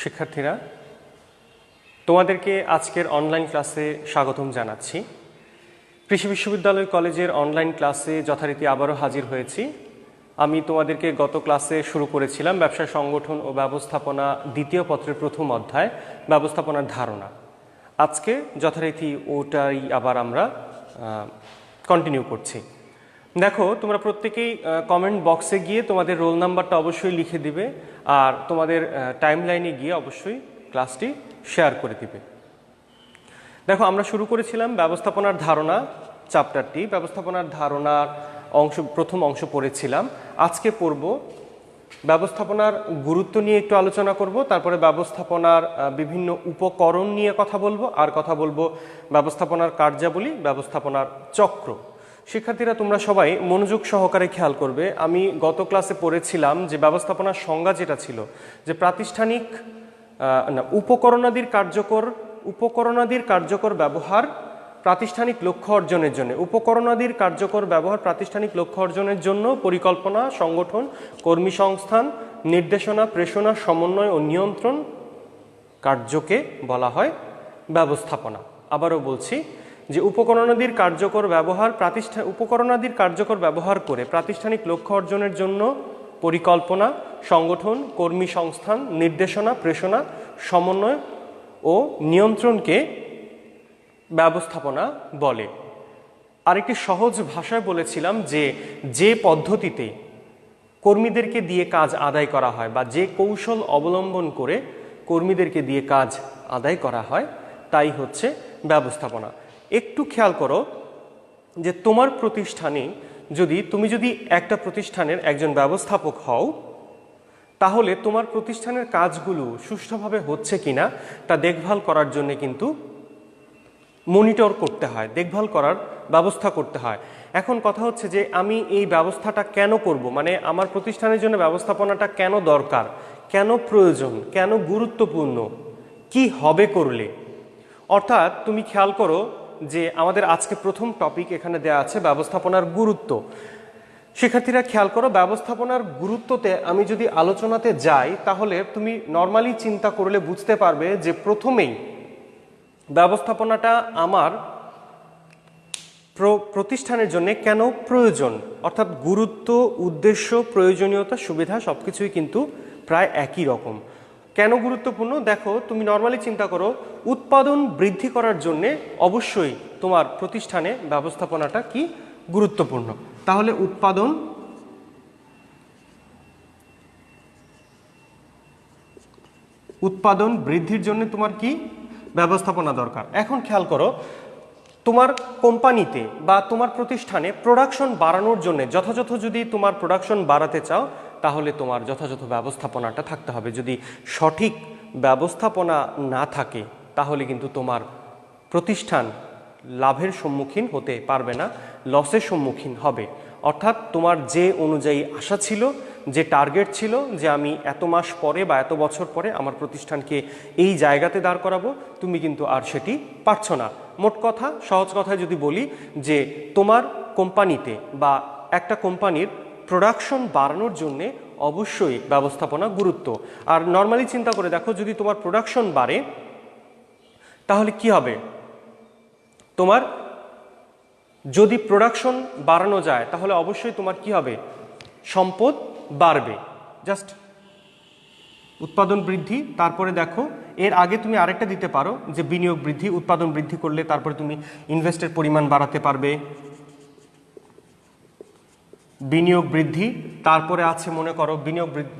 শিক্ষার্থীরা, তোমাদেরকে আজকের অনলাইন ক্লাসে স্বাগতম জানাচ্ছি। কৃষি বিশ্ববিদ্যালয় কলেজের অনলাইন ক্লাসে যথারীতি আবারও হাজির হয়েছি। আমি তোমাদেরকে গত ক্লাসে শুরু করেছিলাম ব্যবসা সংগঠন ও ব্যবস্থাপনা দ্বিতীয় পত্রের প্রথম অধ্যায় ব্যবস্থাপনার ধারণা। আজকে যথারীতি ওটাই আবার আমরা কন্টিনিউ করছি। দেখো, তোমরা প্রত্যেকেই কমেন্ট বক্সে গিয়ে তোমাদের রোল নাম্বারটা অবশ্যই লিখে দিবে, আর তোমাদের টাইমলাইনে গিয়ে অবশ্যই ক্লাসটি শেয়ার করে দিবে। দেখো, আমরা শুরু করেছিলাম ব্যবস্থাপনার ধারণা চ্যাপ্টারটি। ব্যবস্থাপনার ধারণার প্রথম অংশ পড়েছিলাম। আজকে পড়ব ব্যবস্থাপনার গুরুত্ব নিয়ে একটু আলোচনা করব, তারপরে ব্যবস্থাপনার বিভিন্ন উপকরণ নিয়ে কথা বলবো, আর কথা বলবো ব্যবস্থাপনার কার্যাবলী, ব্যবস্থাপনার চক্র। শিক্ষার্থীরা, তোমরা সবাই মনোযোগ সহকারে খেয়াল করবে। আমি গত ক্লাসে পড়েছিলাম যে ব্যবস্থাপনার সংজ্ঞা যেটা ছিল যে প্রাতিষ্ঠানিক উপকরণাদির কার্যকর ব্যবহার প্রাতিষ্ঠানিক লক্ষ্য অর্জনের জন্য, উপকরণাদির কার্যকর ব্যবহার প্রাতিষ্ঠানিক লক্ষ্য অর্জনের জন্য পরিকল্পনা, সংগঠন, কর্মী সংস্থান, নির্দেশনা, প্রেষণা, সমন্বয় ও নিয়ন্ত্রণ কার্যকে বলা হয় ব্যবস্থাপনা। আবারও বলছি যে উপকরণাদির কার্যকর ব্যবহার করে প্রাতিষ্ঠানিক লক্ষ্য অর্জনের জন্য পরিকল্পনা, সংগঠন, কর্মী সংস্থান, নির্দেশনা, প্রেষণা, সমন্বয় ও নিয়ন্ত্রণকে ব্যবস্থাপনা বলে। আরেকটি সহজ ভাষায় বলেছিলাম যে পদ্ধতিতে কর্মীদেরকে দিয়ে কাজ আদায় করা হয় বা যে কৌশল অবলম্বন করে কর্মীদেরকে দিয়ে কাজ আদায় করা হয় তাই হচ্ছে ব্যবস্থাপনা। একটু খেয়াল করো যে তোমার প্রতিষ্ঠানে তুমি যদি একটা প্রতিষ্ঠানের একজন ব্যবস্থাপক হও, তাহলে তোমার প্রতিষ্ঠানের কাজগুলো সুষ্ঠুভাবে হচ্ছে কিনা তা দেখভাল করার জন্য কিন্তু মনিটর করতে হয়, দেখভাল করার ব্যবস্থা করতে হয়। এখন কথা হচ্ছে যে আমি এই ব্যবস্থাটা কেন করব, মানে আমার প্রতিষ্ঠানের জন্য ব্যবস্থাপনাটা কেন দরকার, কেন প্রয়োজন, কেন গুরুত্বপূর্ণ, কি হবে করলে। অর্থাৎ তুমি খেয়াল করো যে আমাদের আজকে প্রথম টপিক এখানে দেয়া আছে ব্যবস্থাপনার গুরুত্ব। শিক্ষার্থীরা খেয়াল করো, ব্যবস্থাপনার গুরুত্বতে আমি যদি আলোচনাতে যাই তাহলে তুমি নর্মালি চিন্তা করলে বুঝতে পারবে যে প্রথমেই ব্যবস্থাপনাটা আমার প্রতিষ্ঠানের জন্য কেন প্রয়োজন, অর্থাৎ গুরুত্ব, উদ্দেশ্য, প্রয়োজনীয়তা, সুবিধা সবকিছুই কিন্তু প্রায় একই রকম। কেন গুরুত্বপূর্ণ? দেখো, তুমি নর্মালি চিন্তা করো, উৎপাদন বৃদ্ধি করার জন্য অবশ্যই তোমার প্রতিষ্ঠানে ব্যবস্থাপনাটা কি গুরুত্বপূর্ণ। তাহলে উৎপাদন বৃদ্ধির জন্য তোমার কি ব্যবস্থাপনা দরকার। এখন খেয়াল করো, তোমার কোম্পানিতে বা তোমার প্রতিষ্ঠানে প্রোডাকশন বাড়ানোর জন্য যথাযথ যদি তোমার প্রোডাকশন বাড়াতে চাও তাহলে তোমার যথাযথ ব্যবস্থাপনাটা থাকতে হবে। যদি সঠিক ব্যবস্থাপনা না থাকে তাহলে কিন্তু তোমার প্রতিষ্ঠান লাভের সম্মুখীন হতে পারবে না, লসের সম্মুখীন হবে। অর্থাৎ তোমার যে অনুযায়ী আশা ছিল, যে টার্গেট ছিল যে আমি এত মাস পরে বা এত বছর পরে আমার প্রতিষ্ঠানকে এই জায়গাতে দাঁড় করাবো, তুমি কিন্তু আর সেটি পারছো না। মোট কথা, সহজ কথায় যদি বলি যে তোমার কোম্পানিতে বা একটা কোম্পানির প্রোডাকশন বাড়ানোর জন্যে অবশ্যই ব্যবস্থাপনা গুরুত্ব। আর নর্মালি চিন্তা করে দেখো, যদি তোমার প্রোডাকশন বাড়ে তাহলে কি হবে, তোমার যদি প্রোডাকশন বাড়ানো যায় তাহলে অবশ্যই তোমার কি হবে, সম্পদ বাড়বে। জাস্ট উৎপাদন বৃদ্ধি, তারপরে দেখো এর আগে তুমি আরেকটা দিতে পারো যে বিনিয়োগ বৃদ্ধি। উৎপাদন বৃদ্ধি করলে তারপরে তুমি ইনভেস্টের পরিমাণ বাড়াতে পারবে, বিনিয়োগ বৃদ্ধি। তারপরে আছে মনে করো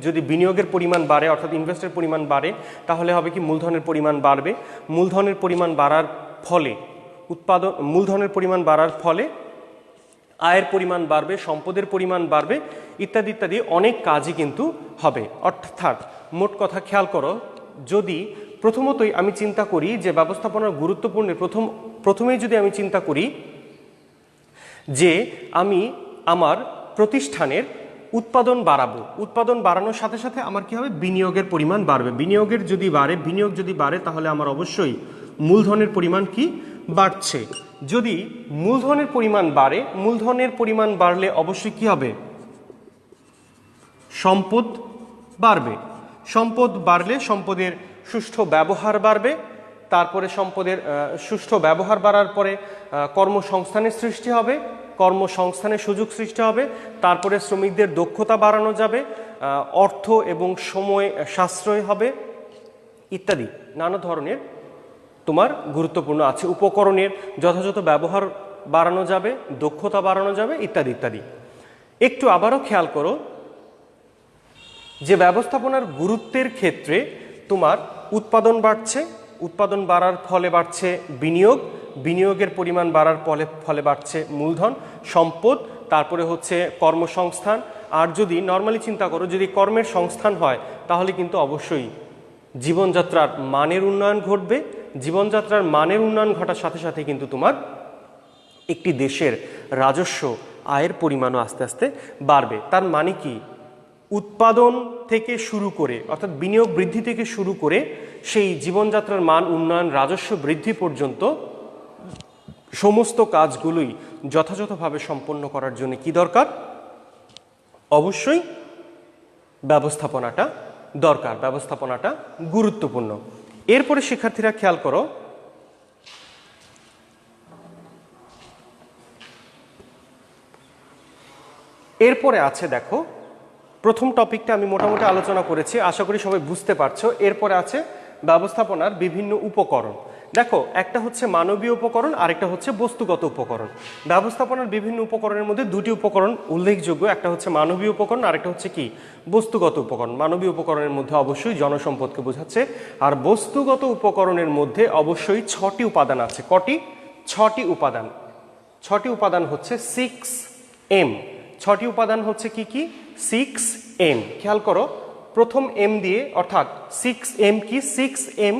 যদি বিনিয়োগের পরিমাণ বাড়ে অর্থাৎ ইনভেস্টের পরিমাণ বাড়ে তাহলে হবে কি, মূলধনের পরিমাণ বাড়বে। মূলধনের পরিমাণ বাড়ার ফলে মূলধনের পরিমাণ বাড়ার ফলে আয়ের পরিমাণ বাড়বে, সম্পদের পরিমাণ বাড়বে, ইত্যাদি ইত্যাদি অনেক কাজই কিন্তু হবে। অর্থাৎ মোট কথা খেয়াল করো, যদি প্রথমতই আমি চিন্তা করি যে ব্যবস্থাপনার গুরুত্বপূর্ণ, প্রথমেই যদি আমি চিন্তা করি যে আমি আমার প্রতিষ্ঠানের উৎপাদন বাড়াবো, উৎপাদন বাড়ানোর সাথে সাথে আমার কি হবে, বিনিয়োগের পরিমাণ বাড়বে। বিনিয়োগ যদি বাড়ে তাহলে আমার অবশ্যই মূলধনের পরিমাণ কি বাড়ছে। যদি মূলধনের পরিমাণ বাড়লে অবশ্যই কি হবে, সম্পদ বাড়বে। সম্পদ বাড়লে সম্পদের সুষ্ঠু ব্যবহার বাড়বে, তারপরে সম্পদের সুষ্ঠু ব্যবহার বাড়ার পরে কর্মসংস্থানের সৃষ্টি হবে, কর্মসংস্থানের সুযোগ সৃষ্টি হবে, তারপরে শ্রমিকদের দক্ষতা বাড়ানো যাবে, অর্থ এবং সময় সাশ্রয় হবে ইত্যাদি নানা ধরনের তোমার গুরুত্বপূর্ণ আছে। উপকরণের যথাযথ ব্যবহার বাড়ানো যাবে, দক্ষতা বাড়ানো যাবে ইত্যাদি ইত্যাদি। একটু আবারও খেয়াল করো যে ব্যবস্থাপনার গুরুত্বের ক্ষেত্রে তোমার উৎপাদন বাড়ছে, উৎপাদন বাড়ার ফলে বাড়ছে বিনিয়োগ, বিনিয়োগের পরিমাণ বাড়ার ফলে বাড়ছে মূলধন, সম্পদ, তারপরে হচ্ছে কর্মসংস্থান। আর যদি নর্মালি চিন্তা করো, যদি কর্মের সংস্থান হয় তাহলে কিন্তু অবশ্যই জীবনযাত্রার মানের উন্নয়ন ঘটবে। জীবনযাত্রার মানের উন্নয়ন ঘটার সাথে সাথে কিন্তু তোমার একটি দেশের রাজস্ব আয়ের পরিমাণও আস্তে আস্তে বাড়বে। তার মানে কি, উৎপাদন থেকে শুরু করে অর্থাৎ বিনিয়োগ বৃদ্ধি থেকে শুরু করে সেই জীবনযাত্রার মান উন্নয়ন, রাজস্ব বৃদ্ধি পর্যন্ত সমস্ত কাজগুলোই যথাযথভাবে সম্পন্ন করার জন্য কি দরকার? অবশ্যই ব্যবস্থাপনাটা দরকার, ব্যবস্থাপনাটা গুরুত্বপূর্ণ। এরপরে শিক্ষার্থীরা খেয়াল করো, এরপরে আছে দেখো, প্রথম টপিকটা আমি মোটামুটি আলোচনা করেছি, আশা করি সবাই বুঝতে পারছো। এরপরে আছে ব্যবস্থাপনার বিভিন্ন উপকরণ। দেখো, একটা হচ্ছে মানবীয় উপকরণ, আরেকটা হচ্ছে বস্তুগত উপকরণ। ব্যবস্থাপনার বিভিন্ন উপকরণের মধ্যে দুটি উপকরণ উল্লেখযোগ্য, একটা হচ্ছে মানবীয় উপকরণ, আরেকটা হচ্ছে কি বস্তুগত উপকরণ। মানবীয় উপকরণের মধ্যে অবশ্যই জনসম্পদকে বোঝাচ্ছে, আর বস্তুগত উপকরণের মধ্যে অবশ্যই 6টি উপাদান আছে। কটি? 6টি উপাদান। 6টি উপাদান হচ্ছে 6M। 6টি উপাদান হচ্ছে কি কি? 6M। খেয়াল করো, প্রথম এম দিয়ে, অর্থাৎ 6M কি? 6M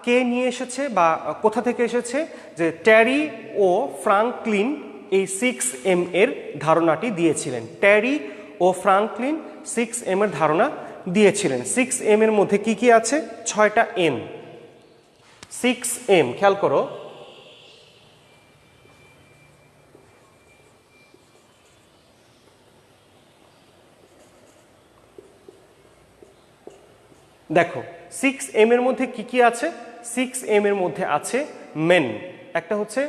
কে নিয়ে এসেছে বা কোথা থেকে এসেছে? যে ট্যারি ও ফ্রাঙ্কলিন এই 6M এর ধারণাটি দিয়েছিলেন। ট্যারি ও ফ্রাঙ্কলিন 6M এর ধারণা দিয়েছিলেন। 6M এর মধ্যে কি কি আছে? 6টা M। 6M খেয়াল করো, দেখো 6M এর মধ্যে কি কি আছে? 6M এর মধ্যে আছে মেন। একটা হচ্ছে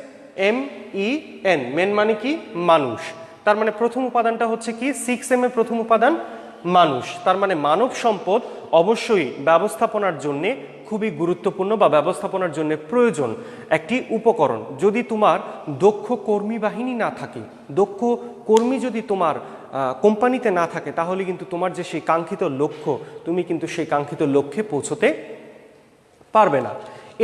MEN, মেন মানে কি? মানুষ। তার মানে প্রথম উপাদানটা হচ্ছে কি? 6M এর প্রথম উপাদান মানুষ। তার মানে মানব সম্পদ অবশ্যই ব্যবস্থাপনার জন্য খুবই গুরুত্বপূর্ণ বা ব্যবস্থাপনার জন্য প্রয়োজন একটি উপকরণ। যদি তোমার দক্ষ কর্মী বাহিনী না থাকে, দক্ষ কর্মী যদি তোমার কোম্পানিতে না থাকে, তাহলে কিন্তু তোমার যে সেই কাঙ্ক্ষিত লক্ষ্য, তুমি কিন্তু সেই কাঙ্ক্ষিত লক্ষ্যে পৌঁছতে পারবে না।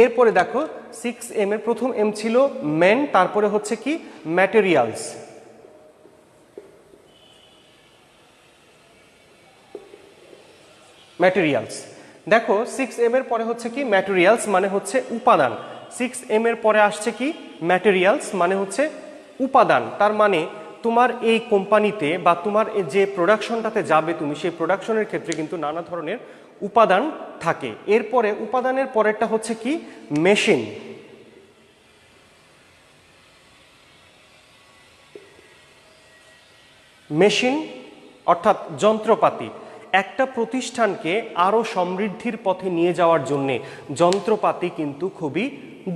এরপরে দেখো, 6M এর প্রথম এম ছিল মেন, তারপরে হচ্ছে কি? ম্যাটেরিয়ালস। ম্যাটেরিয়ালস দেখো, 6M এর পরে হচ্ছে কি? ম্যাটেরিয়ালস মানে হচ্ছে উপাদান। 6M এর পরে আসছে কি? ম্যাটেরিয়ালস মানে হচ্ছে উপাদান। তার মানে তোমার এই কোম্পানিতে বা তোমার যে প্রোডাকশনটাতে যাবে তুমি, সেই প্রোডাকশনের ক্ষেত্রে কিন্তু নানা ধরনের উপাদান থাকে। এরপরে উপাদানের পরেরটা হচ্ছে কি? মেশিন। মেশিন অর্থাৎ যন্ত্রপাতি। একটা প্রতিষ্ঠানকে আরো সমৃদ্ধির পথে নিয়ে যাওয়ার জন্যে যন্ত্রপাতি কিন্তু খুবই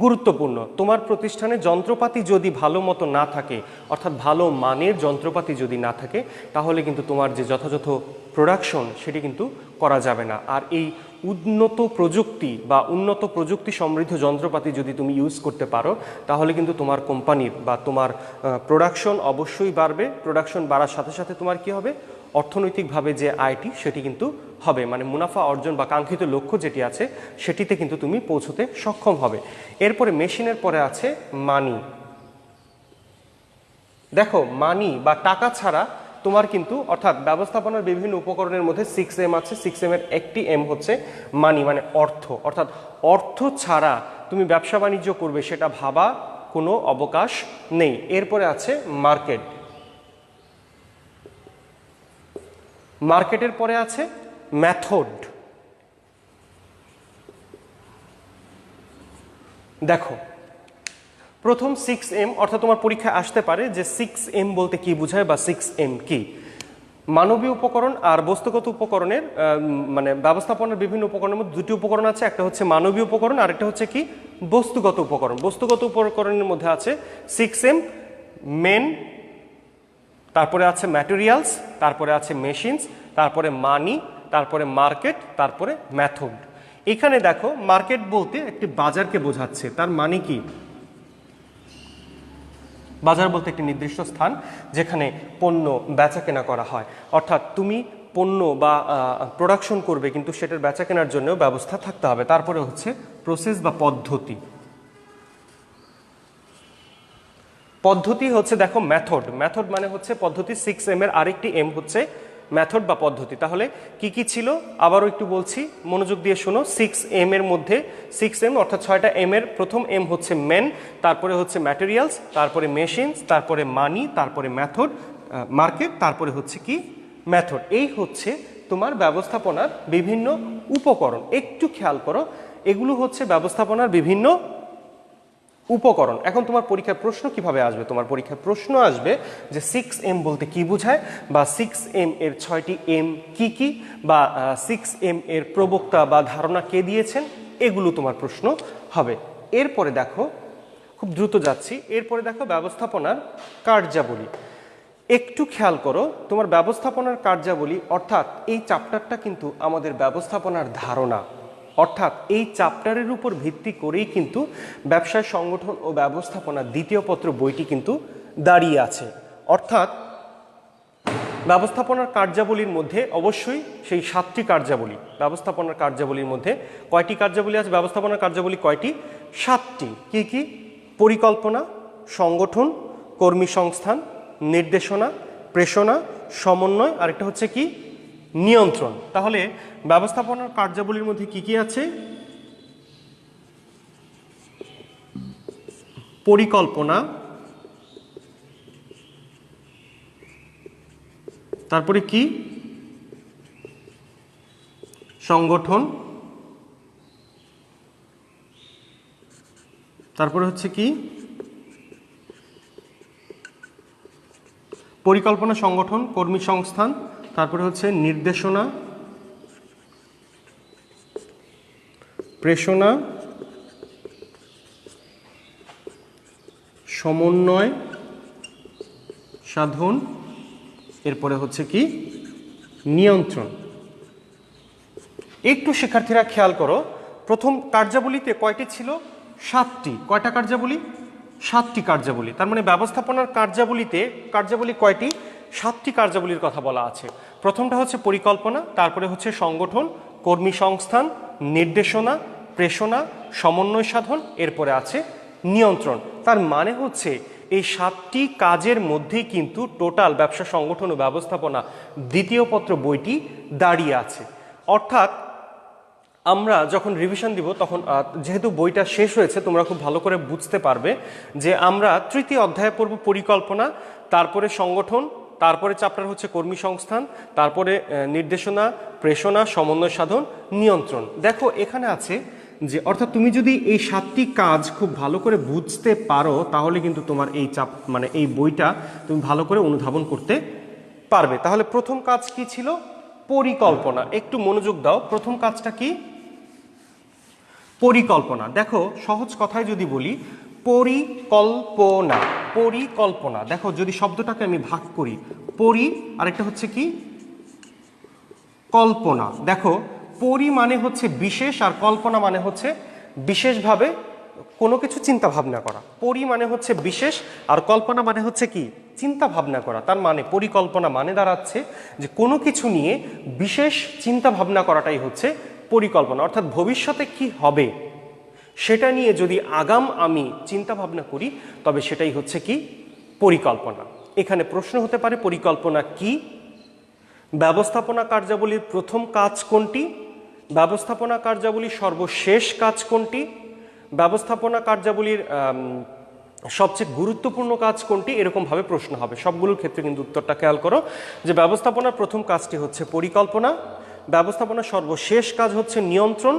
গুরুত্বপূর্ণ। তোমার প্রতিষ্ঠানে যন্ত্রপাতি যদি ভালো মতো না থাকে, অর্থাৎ ভালো মানের যন্ত্রপাতি যদি না থাকে, তাহলে কিন্তু তোমার যে যথাযথ প্রোডাকশন সেটি কিন্তু করা যাবে না। আর এই উন্নত প্রযুক্তি বা উন্নত প্রযুক্তি সমৃদ্ধ যন্ত্রপাতি যদি তুমি ইউজ করতে পারো, তাহলে কিন্তু তোমার কোম্পানির বা তোমার প্রোডাকশন অবশ্যই বাড়বে। প্রোডাকশন বাড়ার সাথে সাথে তোমার কি হবে? অর্থনৈতিকভাবে যে আয়টি সেটি কিন্তু হবে, মানে মুনাফা অর্জন বা কাঙ্ক্ষিত লক্ষ্য যেটি আছে সেটিতে কিন্তু তুমি পৌঁছতে সক্ষম হবে। এরপরে মেশিনের পরে আছে মানি। দেখো, মানি বা টাকা ছাড়া তোমার কিন্তু, অর্থাৎ ব্যবস্থাপনার বিভিন্ন উপকরণের মধ্যে 6M আছে, 6M এর একটি M হচ্ছে মানি, মানে অর্থ। অর্থাৎ অর্থ ছাড়া তুমি ব্যবসা বাণিজ্য করবে সেটা ভাবা কোনো অবকাশ নেই। এরপরে আছে মার্কেট। মার্কেটের পরে আছে মেথড। দেখো, প্রথম 6M, অর্থাৎ তোমার পরীক্ষায় আসতে পারে যে 6M বলতে কি বোঝায় বা 6M কি। মানবীয় উপকরণ আর বস্তুগত উপকরণের মানে ব্যবস্থাপনার বিভিন্ন উপকরণের মধ্যে দুটি উপকরণ আছে, একটা হচ্ছে মানবীয় উপকরণ আর একটা হচ্ছে কি বস্তুগত উপকরণ। বস্তুগত উপকরণের মধ্যে আছে 6M, মেন, তারপরে আছে ম্যাটেরিয়ালস, তারপরে আছে মেশিনস, তারপরে মানি, তারপরে মার্কেট, তারপরে মেথড। এখানে দেখো মার্কেট বলতে একটি বাজারকে বোঝাচ্ছে, তার মানে কি বাজার বলতে একটি নির্দিষ্ট স্থান যেখানে পণ্য বেচা কেনা করা হয়, অর্থাৎ তুমি পণ্য বা প্রোডাকশন করবে কিন্তু সেটার বেচা কেনার জন্য ব্যবস্থা থাকতে হবে। তারপরে হচ্ছে প্রসেস বা পদ্ধতি। পদ্ধতি হচ্ছে দেখো মেথড, মেথড মানে হচ্ছে পদ্ধতি। 6M এর আরেকটি M হচ্ছে মেথড বা পদ্ধতি। তাহলে কি কি ছিল আবারও একটু বলছি, মনোযোগ দিয়ে শোনো। 6M এর মধ্যে 6M অর্থাৎ 6টা M এর প্রথম M হচ্ছে মেন, তারপরে হচ্ছে ম্যাটেরিয়ালস, তারপরে মেশিনস, তারপরে মানি, তারপরে মেথড, মার্কেট, তারপরে হচ্ছে কি মেথড। এই হচ্ছে তোমার ব্যবস্থাপনার বিভিন্ন উপকরণ। একটু খেয়াল করো, এগুলো হচ্ছে ব্যবস্থাপনার বিভিন্ন উপকরণ। এখন তোমার পরীক্ষার প্রশ্ন কিভাবে আসবে? তোমার পরীক্ষার প্রশ্ন আসবে যে 6M বলতে কি বোঝায়, বা 6M এর 6টি M কি কি, বা 6M এর প্রবক্তা বা ধারণা কে দিয়েছেন, এগুলো তোমার প্রশ্ন হবে। এরপরে দেখো, খুব দ্রুত যাচ্ছি, এরপরে দেখো ব্যবস্থাপনার কার্যাবলী। একটু খেয়াল করো, তোমার ব্যবস্থাপনার কার্যাবলী অর্থাৎ এই চ্যাপ্টারটা কিন্তু আমাদের ব্যবস্থাপনার ধারণা, অর্থাৎ এই চ্যাপ্টারের উপর ভিত্তি করেই কিন্তু ব্যবসায় সংগঠন ও ব্যবস্থাপনা দ্বিতীয় পত্র বইটি কিন্তু দাঁড়িয়ে আছে। অর্থাৎ ব্যবস্থাপনার কার্যাবলীর মধ্যে অবশ্যই সেই 7টি কার্যাবলী, ব্যবস্থাপনার কার্যাবলীর মধ্যে কয়টি কার্যাবলী আছে? ব্যবস্থাপনার কার্যাবলী কয়টি? 7টি। কি কি? পরিকল্পনা, সংগঠন, কর্মী সংস্থান, নির্দেশনা, প্রেষণা, সমন্বয়, আরেকটা হচ্ছে কি নিয়ন্ত্রণ। তাহলে ব্যবস্থাপনার কার্যাবলীর মধ্যে কি কি আছে? পরিকল্পনা, তারপরে কি সংগঠন, তারপরে হচ্ছে কি পরিকল্পনা, সংগঠন, কর্মী সংস্থান, তারপরে হচ্ছে নির্দেশনা, প্রেষণা, সমন্বয় সাধন, এরপরে হচ্ছে কি নিয়ন্ত্রণ। একটু শিক্ষার্থীরা খেয়াল করো, প্রথম কার্যাবলীতে কয়টি ছিল? 7টি। কয়টা কার্যাবলী? 7টি কার্যাবলী। তার মানে ব্যবস্থাপনার কার্যাবলীতে কার্যাবলী কয়টি? 7টি কার্যাবলীর কথা বলা আছে। প্রথমটা হচ্ছে পরিকল্পনা, তারপরে হচ্ছে সংগঠন, কর্মী সংস্থান, নির্দেশনা, প্রেষণা, সমন্বয় সাধন, এরপরে আছে নিয়ন্ত্রণ। তার মানে হচ্ছে এই 7টি কাজের মধ্যেই কিন্তু টোটাল ব্যবসা সংগঠন ও ব্যবস্থাপনা দ্বিতীয় পত্র বইটি দাঁড়িয়ে আছে। অর্থাৎ আমরা যখন রিভিশন দিব তখন যেহেতু বইটা শেষ হয়েছে তোমরা খুব ভালো করে বুঝতে পারবে যে আমরা তৃতীয় অধ্যায়ে পড়ব পরিকল্পনা, তারপরে সংগঠন, তারপরে চ্যাপ্টার হচ্ছে কর্মী সংস্থান, তারপরে নির্দেশনা, প্রেষণা, সমন্বয় সাধন, নিয়ন্ত্রণ। দেখো এখানে আছে যে অর্থাৎ তুমি যদি এই 7টি কাজ খুব ভালো করে বুঝতে পারো তাহলে কিন্তু তোমার এই মানে এই বইটা তুমি ভালো করে অনুধাবন করতে পারবে। তাহলে প্রথম কাজ কি ছিল? পরিকল্পনা। একটু মনোযোগ দাও, প্রথম কাজটা কি? পরিকল্পনা। দেখো সহজ কথায় যদি বলি পরিকল্পনা, পরিকল্পনা। দেখো যদি শব্দটাকে আমি ভাগ করি, পরি আরেকটা হচ্ছে কি কল্পনা। দেখো পরি মানে হচ্ছে বিশেষ আর কল্পনা মানে হচ্ছে বিশেষভাবে কোনো কিছু চিন্তা ভাবনা করা। পরি মানে হচ্ছে বিশেষ আর কল্পনা মানে হচ্ছে কি চিন্তা ভাবনা করা। তার মানে পরিকল্পনা মানে দাঁড়াচ্ছে যে কোনো কিছু নিয়ে বিশেষ চিন্তা ভাবনা করাটাই হচ্ছে পরিকল্পনা। অর্থাৎ ভবিষ্যতে কি হবে সেটা নিয়ে যদি আগাম আমি চিন্তা ভাবনা করি তবে সেটাই হচ্ছে কি পরিকল্পনা। এখানে প্রশ্ন হতে পারে পরিকল্পনা কি? ব্যবস্থাপনা কার্যাবলীর প্রথম কাজ কোনটি? ব্যবস্থাপনা কার্যাবলীর সর্বশেষ কাজ কোনটি? ব্যবস্থাপনা কার্যাবলীর সবচেয়ে গুরুত্বপূর্ণ কাজ কোনটি? এরকমভাবে প্রশ্ন হবে। সবগুলোর ক্ষেত্রে কিন্তু উত্তরটা খেয়াল করো যে ব্যবস্থাপনার প্রথম কাজটি হচ্ছে পরিকল্পনা, ব্যবস্থাপনার সর্বশেষ কাজ হচ্ছে নিয়ন্ত্রণ,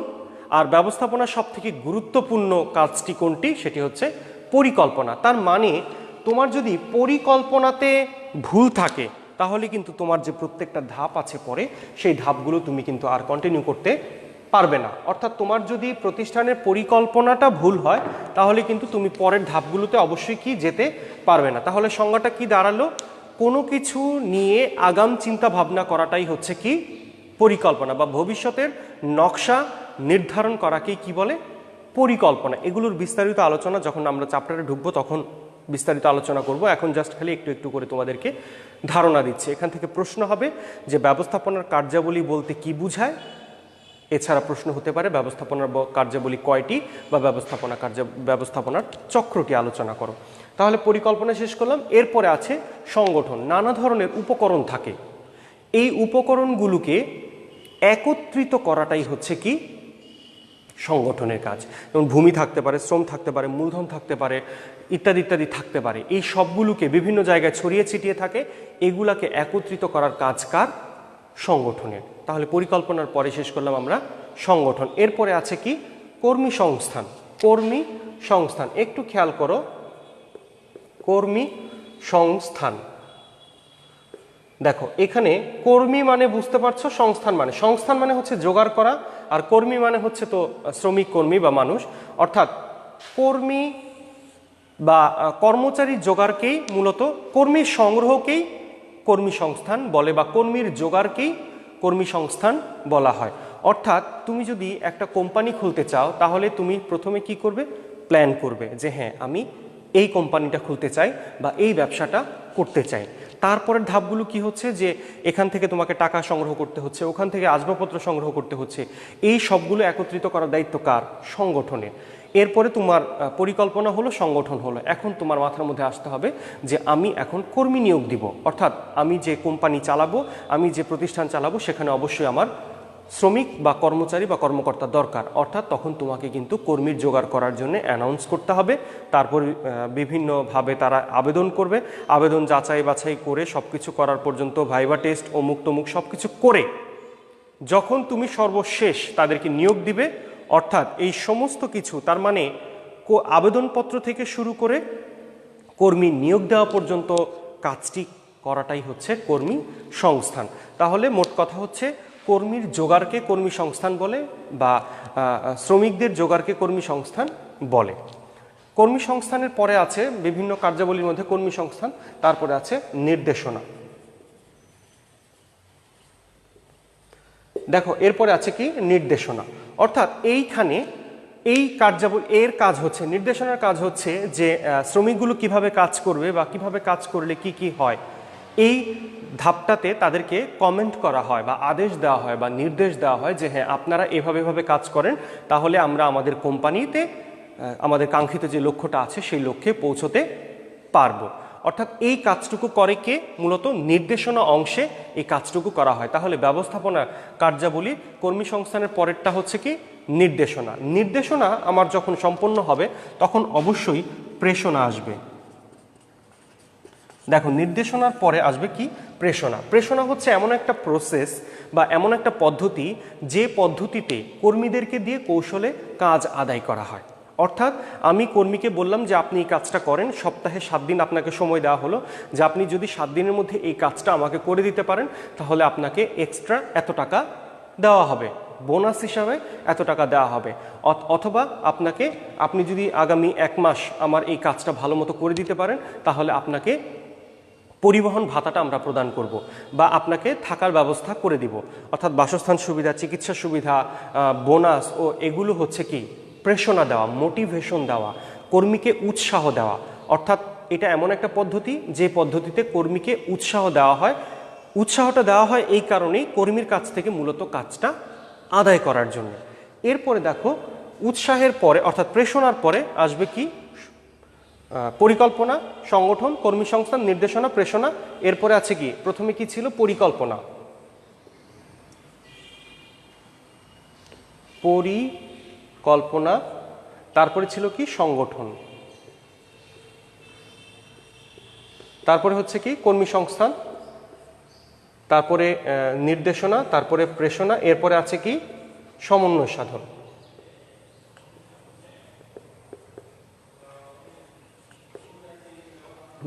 আর ব্যবস্থাপনার সবথেকে গুরুত্বপূর্ণ কাজটি কোনটি? সেটি হচ্ছে পরিকল্পনা। তার মানে তোমার যদি পরিকল্পনাতে ভুল থাকে তাহলে কিন্তু তোমার যে প্রত্যেকটা ধাপ আছে পরে সেই ধাপগুলো তুমি কিন্তু আর কন্টিনিউ করতে পারবে না। অর্থাৎ তোমার যদি প্রতিষ্ঠানের পরিকল্পনাটা ভুল হয় তাহলে কিন্তু তুমি পরের ধাপগুলোতে অবশ্যই কি যেতে পারবে না। তাহলে সংজ্ঞাটা কি দাঁড়ালো? কোনো কিছু নিয়ে আগাম চিন্তা ভাবনা করাটাই হচ্ছে কি পরিকল্পনা, বা ভবিষ্যতের নকশা নির্ধারণ করাকেই কি বলে পরিকল্পনা। এগুলোর বিস্তারিত আলোচনা যখন আমরা চ্যাপ্টারে ঢুকবো তখন বিস্তারিত আলোচনা করব। এখন জাস্ট খালি একটু একটু করে তোমাদেরকে ধারণা দিচ্ছি। এখান থেকে প্রশ্ন হবে যে ব্যবস্থাপনার কার্যাবলী বলতে কি বোঝায়। এছাড়া প্রশ্ন হতে পারে ব্যবস্থাপনার কার্যাবলী কয়টি, বা ব্যবস্থাপনার চক্রটি আলোচনা করো। তাহলে পরিকল্পনা শেষ করলাম। এরপরে আছে সংগঠন। নানা ধরনের উপকরণ থাকে, এই উপকরণগুলোকে একত্রিত করাটাই হচ্ছে কি সংগঠনের কাজ। যেমন ভূমি থাকতে পারে, শ্রম থাকতে পারে, মূলধন থাকতে পারে, ইত্যাদি ইত্যাদি থাকতে পারে। এই সবগুলোকে বিভিন্ন জায়গায় ছড়িয়ে ছিটিয়ে থাকে, এগুলাকে একত্রিত করার কাজ কার? সংগঠনের। তাহলে পরিকল্পনার পরে শেষ করলাম আমরা সংগঠন। এরপরে আছে কি কর্মী সংস্থান। কর্মী সংস্থান একটু খেয়াল করো, কর্মী সংস্থান। দেখো এখানে কর্মী মানে বুঝতে পারছো, সংস্থান মানে হচ্ছে জোগাড় করা, আর কর্মী মানে হচ্ছে তো শ্রমিক কর্মী বা মানুষ। অর্থাৎ কর্মী বা কর্মচারী জোগাড়কেই মূলত কর্মীর সংগ্রহকেই কর্মী সংস্থান বলে, বা কর্মীর জোগাড়কেই কর্মী সংস্থান বলা হয়। অর্থাৎ তুমি যদি একটা কোম্পানি খুলতে চাও তাহলে তুমি প্রথমে কি করবে? প্ল্যান করবে যে হ্যাঁ আমি এই কোম্পানিটা খুলতে চাই বা এই ব্যবসাটা করতে চাই। তারপরের ধাপগুলো কি হচ্ছে যে এখান থেকে তোমাকে টাকা সংগ্রহ করতে হচ্ছে, ওখান থেকে আসবাবপত্র সংগ্রহ করতে হচ্ছে। এই সবগুলো একত্রিত করার দায়িত্ব কার? সংগঠনের। এরপরে তোমার পরিকল্পনা হলো, সংগঠন হলো। এখন তোমার মাথার মধ্যে আসতে হবে যে আমি এখন কর্মী নিয়োগ দিব। অর্থাৎ আমি যে কোম্পানি চালাবো, আমি যে প্রতিষ্ঠান চালাবো, সেখানে অবশ্যই আমার শ্রমিক বা কর্মচারী বা কর্মকর্তা দরকার। অর্থাৎ তখন তোমাকে কিন্তু কর্মীর জোগাড় করার জন্য অ্যানাউন্স করতে হবে। তারপর বিভিন্নভাবে তারা আবেদন করবে, আবেদন যাচাই বাছাই করে সব কিছু করার পর্যন্ত ভাইবা টেস্ট অমুক তমুক সব কিছু করে যখন তুমি সর্বশেষ তাদেরকে নিয়োগ দিবে, অর্থাৎ এই সমস্ত কিছু তার মানে আবেদনপত্র থেকে শুরু করে কর্মী নিয়োগ দেওয়া পর্যন্ত কাজটি করাটাই হচ্ছে কর্মী সংস্থান। তাহলে মোট কথা হচ্ছে কর্মীর জোগাড়কে কর্মী সংস্থান বলে, বা শ্রমিকদের জোগাড়কে কর্মী সংস্থান বলে। কর্মী সংস্থানের পরে আছে বিভিন্ন কার্যাবলীর মধ্যে কর্মী সংস্থান, তারপরে আছে নির্দেশনা। দেখো এরপরে আছে কি নির্দেশনা। অর্থাৎ এইখানে এই কার্যাবলী এর কাজ হচ্ছে, নির্দেশনার কাজ হচ্ছে যে শ্রমিকগুলো কিভাবে কাজ করবে বা কিভাবে কাজ করলে কি কি হয়, এই ধাপটাতে তাদেরকে কমেন্ট করা হয় বা আদেশ দেওয়া হয় বা নির্দেশ দেওয়া হয় যে হ্যাঁ আপনারা এভাবে এভাবে কাজ করেন, তাহলে আমরা আমাদের কোম্পানিতে আমাদের কাঙ্ক্ষিত যে লক্ষ্যটা আছে সেই লক্ষ্যে পৌঁছতে পারবো। অর্থাৎ এই কাজটুকু করে কে? মূলত নির্দেশনা অংশে এই কাজটুকু করা হয়। তাহলে ব্যবস্থাপনা কার্যাবলী কর্মী সংস্থানের পরেরটা হচ্ছে কি নির্দেশনা। নির্দেশনা আমার যখন সম্পন্ন হবে তখন অবশ্যই প্রেষণা আসবে। দেখো নির্দেশনার পরে আসবে কি প্রেষণা। প্রেষণা হচ্ছে এমন একটা প্রসেস বা এমন একটা পদ্ধতি যে পদ্ধতিতে কর্মীদেরকে দিয়ে কৌশলে কাজ আদায় করা হয়। অর্থাৎ আমি কর্মীকে বললাম যে আপনি এই কাজটা করেন, সপ্তাহে 7 দিন আপনাকে সময় দেওয়া হলো যে আপনি যদি 7 দিনের মধ্যে এই কাজটা আমাকে করে দিতে পারেন তাহলে আপনাকে এক্সট্রা এত টাকা দেওয়া হবে, বোনাস হিসাবে এত টাকা দেওয়া হবে। অথবা আপনি যদি আগামী 1 মাস আমার এই কাজটা ভালো মতো করে দিতে পারেন তাহলে আপনাকে পরিবহন ভাতাটা আমরা প্রদান করব, বা আপনাকে থাকার ব্যবস্থা করে দিব। অর্থাৎ বাসস্থান সুবিধা, চিকিৎসা সুবিধা, বোনাস ও এগুলো হচ্ছে কি প্রেরণা দেওয়া, মোটিভেশন দেওয়া, কর্মীকে উৎসাহ দেওয়া। অর্থাৎ এটা এমন একটা পদ্ধতি যে পদ্ধতিতে কর্মীকে উৎসাহ দেওয়া হয়। উৎসাহটা দেওয়া হয় এই কারণেই কর্মীর কাছ থেকে মূলত কাজটা আদায় করার জন্য। এরপরে দেখো উৎসাহের পরে অর্থাৎ প্রেরণার পরে আসবে কি পরিকল্পনা, সংগঠন, কর্মী সংস্থান, নির্দেশনা, প্রেষণা। এরপরে আছে কি প্রথমে কি ছিল পরিকল্পনা, তারপরে ছিল কি সংগঠন, তারপরে হচ্ছে কি কর্মী সংস্থান, তারপরে নির্দেশনা, তারপরে প্রেষণা, এরপরে আছে কি সমন্বয় সাধন।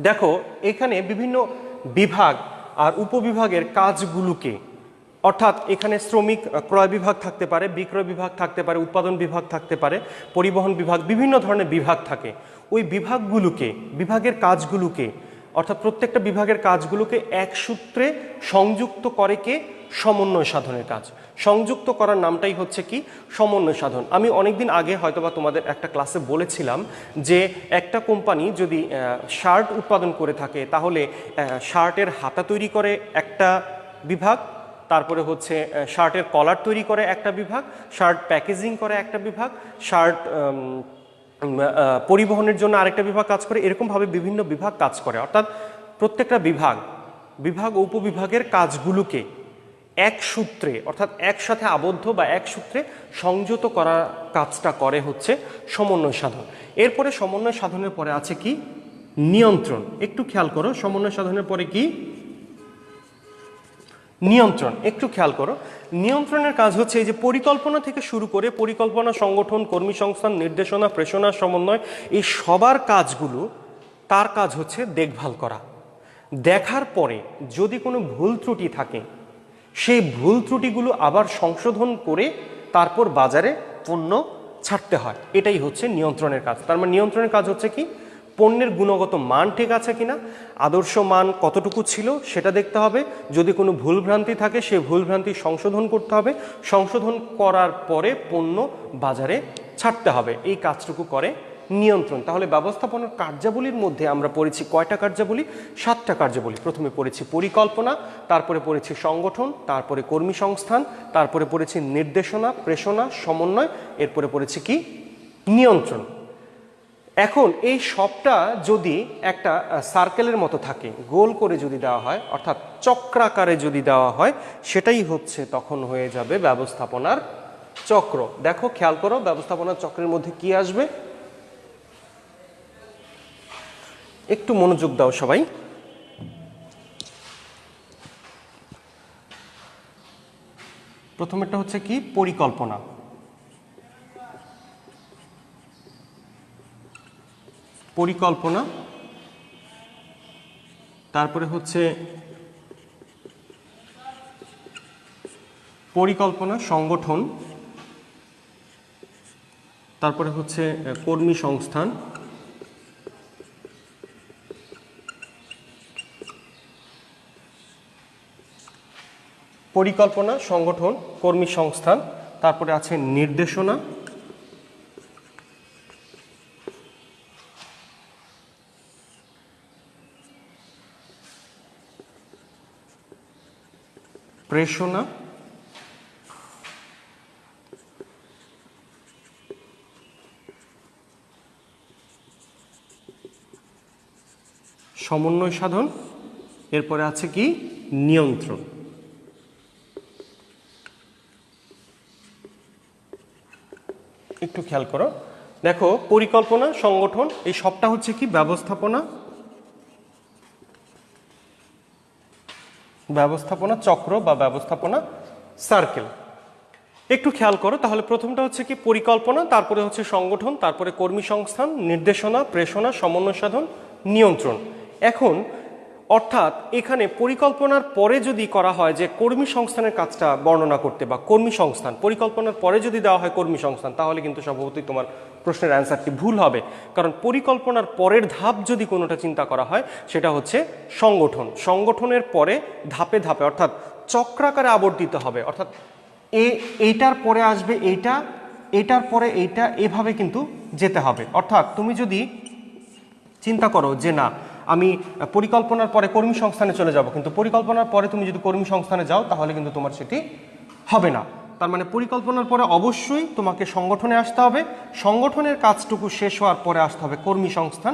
দেখো এখানে বিভিন্ন বিভাগ আর উপবিভাগের কাজগুলোকে, অর্থাৎ এখানে শ্রমিক ক্রয় বিভাগ থাকতে পারে, বিক্রয় বিভাগ থাকতে পারে, উৎপাদন বিভাগ থাকতে পারে, পরিবহন বিভাগ, বিভিন্ন ধরনের বিভাগ থাকে। ওই বিভাগগুলোকে, বিভাগের কাজগুলোকে, অর্থাৎ প্রত্যেকটা বিভাগের কাজগুলোকে এক সূত্রে সংযুক্ত করে কে? সমন্বয় সাধনের কাজ। সংযুক্ত করার নামটাই হচ্ছে কি? সমন্বয় সাধন। আমি অনেকদিন আগে হয়তোবা তোমাদের একটা ক্লাসে বলেছিলাম যে একটা কোম্পানি যদি শার্ট উৎপাদন করে থাকে তাহলে শার্টের হাতা তৈরি করে একটা বিভাগ, তারপরে হচ্ছে শার্টের কলার তৈরি করে একটা বিভাগ, শার্ট প্যাকেজিং করে একটা বিভাগ, শার্ট পরিবহনের জন্য আরেকটা বিভাগ কাজ করে, এরকমভাবে বিভিন্ন বিভাগ কাজ করে। অর্থাৎ প্রত্যেকটা বিভাগ ও উপবিভাগের কাজগুলোকে এক সূত্রে, অর্থাৎ একসাথে আবদ্ধ বা এক সূত্রে সংযত করার কাজটা করে হচ্ছে সমন্বয় সাধন। এরপরে সমন্বয় সাধনের পরে আছে কি? নিয়ন্ত্রণ। একটু খেয়াল করো, সমন্বয় সাধনের পরে কি? নিয়ন্ত্রণ। একটু খেয়াল করো, নিয়ন্ত্রণের কাজ হচ্ছে এই যে পরিকল্পনা থেকে শুরু করে পরিকল্পনা, সংগঠন, কর্মী সংস্থান, নির্দেশনা, প্রেষণা, সমন্বয়, এই সবার কাজগুলো তার কাজ হচ্ছে দেখভাল করা। দেখার পরে যদি কোনো ভুল ত্রুটি থাকে সেই ভুল ত্রুটিগুলো আবার সংশোধন করে তারপর বাজারে পণ্য ছাড়তে হয়। এটাই হচ্ছে নিয়ন্ত্রণের কাজ। তার মানে নিয়ন্ত্রণের কাজ হচ্ছে কি? পণ্যের গুণগত মান ঠিক আছে কিনা, আদর্শ মান কতটুকু ছিল সেটা দেখতে হবে। যদি কোনো ভুলভ্রান্তি থাকে সেই ভুলভ্রান্তি সংশোধন করতে হবে। সংশোধন করার পরে পণ্য বাজারে ছাড়তে হবে। এই কাজটুকু করে নিয়ন্ত্রণ। তাহলে ব্যবস্থাপনার কার্যাবলীর মধ্যে আমরা পড়েছি কয়টা কার্যাবলী? 7টা কার্যাবলী। প্রথমে পড়েছি পরিকল্পনা, তারপরে পড়েছি সংগঠন, তারপরে কর্মী সংস্থান, তারপরে পড়েছি নির্দেশনা, প্রেষণা, সমন্বয়, এরপরে পড়েছি কি? নিয়ন্ত্রণ। এখন এই সবটা যদি একটা সার্কেলের মতো থাকে, গোল করে যদি দেওয়া হয়, অর্থাৎ চক্রাকারে যদি দেওয়া হয়, সেটাই হচ্ছে তখন হয়ে যাবে ব্যবস্থাপনার চক্র। দেখো, খেয়াল করো ব্যবস্থাপনার চক্রের মধ্যে কি আসবে, একটু মনোযোগ দাও সবাই। প্রথমেরটা হচ্ছে কি? পরিকল্পনা। পরিকল্পনা, তারপরে হচ্ছে পরিকল্পনা, সংগঠন, তারপরে হচ্ছে কর্মী সংস্থান, পরিকল্পনা, সংগঠন, কর্মী সংস্থান, তারপরে আছে নির্দেশনা, প্রেষণা, সমন্বয় সাধন, এরপরে আছে কি? নিয়ন্ত্রণ। একটু খেয়াল করো, দেখো পরিকল্পনা, সংগঠন, এই সবটা হচ্ছে কি? ব্যবস্থাপনা চক্র বা ব্যবস্থাপনা সার্কেল। একটু খেয়াল করো, তাহলে প্রথমটা হচ্ছে কি? পরিকল্পনা, তারপরে হচ্ছে সংগঠন, তারপরে কর্মী সংস্থান, নির্দেশনা, প্রেষণা, সমন্বয় সাধন, নিয়ন্ত্রণ। এখন অর্থাৎ এখানে পরিকল্পনার পরে যদি করা হয় যে কর্মী সংস্থানের কাজটা বর্ণনা করতে, বা কর্মী সংস্থান, পরিকল্পনার পরে যদি দেওয়া হয় কর্মী সংস্থান, তাহলে কিন্তু স্বভাবতই তোমার প্রশ্নের অ্যান্সারটি ভুল হবে। কারণ পরিকল্পনার পরের ধাপ যদি কোনোটা চিন্তা করা হয় সেটা হচ্ছে সংগঠন। সংগঠনের পরে ধাপে ধাপে, অর্থাৎ চক্রাকারে আবর্তিত হবে, অর্থাৎ এইটার পরে আসবে এইটা, এটার পরে এইটা, এভাবে কিন্তু যেতে হবে। অর্থাৎ তুমি যদি চিন্তা করো যে না, আমি পরিকল্পনার পরে কর্মী সংস্থানে চলে যাব, কিন্তু পরিকল্পনার পরে তুমি যদি কর্মী সংস্থানে যাও তাহলে কিন্তু তোমার সেটি হবে না। তার মানে পরিকল্পনার পরে অবশ্যই তোমাকে সংগঠনে আসতে হবে, সংগঠনের কাজটুকু শেষ হওয়ার পরে আসতে হবে কর্মী সংস্থান,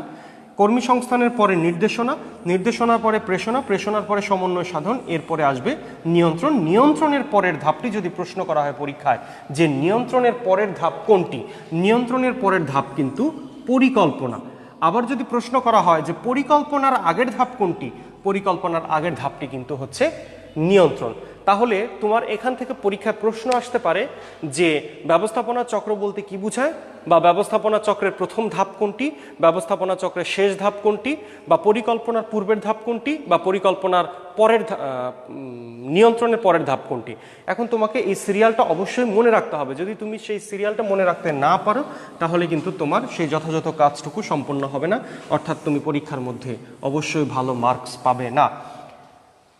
কর্মী সংস্থানের পরে নির্দেশনা, নির্দেশনার পরে প্রেষণা, প্রেষণার পরে সমন্বয় সাধন, এরপরে আসবে নিয়ন্ত্রণ। নিয়ন্ত্রণের পরের ধাপটি যদি প্রশ্ন করা হয় পরীক্ষায় যে নিয়ন্ত্রণের পরের ধাপ কোনটি, নিয়ন্ত্রণের পরের ধাপ কিন্তু পরিকল্পনা। আবার যদি প্রশ্ন করা হয় যে পরিকল্পনার আগের ধাপ কোনটি, পরিকল্পনার আগের ধাপটি কিন্তু হচ্ছে নিয়ন্ত্রণ। তাহলে তোমার এখান থেকে পরীক্ষায় প্রশ্ন আসতে পারে যে ব্যবস্থাপনা চক্র বলতে কি বোঝায়, বা ব্যবস্থাপনা চক্রের প্রথম ধাপ কোনটি, ব্যবস্থাপনা চক্রের শেষ ধাপ কোনটি, বা পরিকল্পনার পূর্বের ধাপ কোনটি, বা পরিকল্পনার পরের নিয়ন্ত্রণের পরের ধাপ কোনটি। এখন তোমাকে এই সিরিয়ালটা অবশ্যই মনে রাখতে হবে। যদি তুমি সেই সিরিয়ালটা মনে রাখতে না পারো তাহলে কিন্তু তোমার সেই যথাযথ কাজটুকু সম্পন্ন হবে না, অর্থাৎ তুমি পরীক্ষার মধ্যে অবশ্যই ভালো মার্কস পাবে না।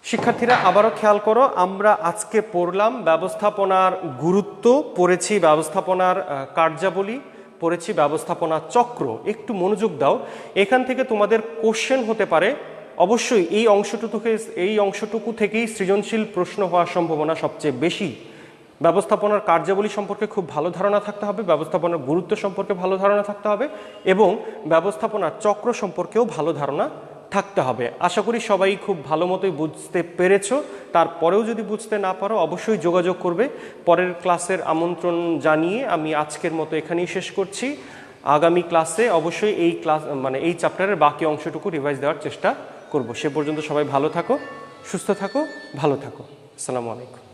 শিক্ষার্থীরা আবারও খেয়াল করো, আমরা আজকে পড়লাম ব্যবস্থাপনার গুরুত্ব, পড়েছি ব্যবস্থাপনার কার্যাবলী, পড়েছি ব্যবস্থাপনা চক্র। একটু মনোযোগ দাও, এখান থেকে তোমাদের কোশ্চেন হতে পারে। অবশ্যই এই অংশটুকু থেকেই সৃজনশীল প্রশ্ন হওয়ার সম্ভাবনা সবচেয়ে বেশি। ব্যবস্থাপনার কার্যাবলী সম্পর্কে খুব ভালো ধারণা থাকতে হবে, ব্যবস্থাপনার গুরুত্ব সম্পর্কে ভালো ধারণা থাকতে হবে, এবং ব্যবস্থাপনার চক্র সম্পর্কেও ভালো ধারণা থাকতে হবে। আশা করি সবাই খুব ভালো মতোই বুঝতে পেরেছো। তারপরেও যদি বুঝতে না পারো অবশ্যই যোগাযোগ করবে। পরের ক্লাসের আমন্ত্রণ জানিয়ে আমি আজকের মতো এখানেই শেষ করছি। আগামী ক্লাসে অবশ্যই এই চ্যাপ্টারের বাকি অংশটুকু রিভাইজ দেওয়ার চেষ্টা করব। সে পর্যন্ত সবাই ভালো থাকো, সুস্থ থাকো, ভালো থাকো। আসসালামু আলাইকুম।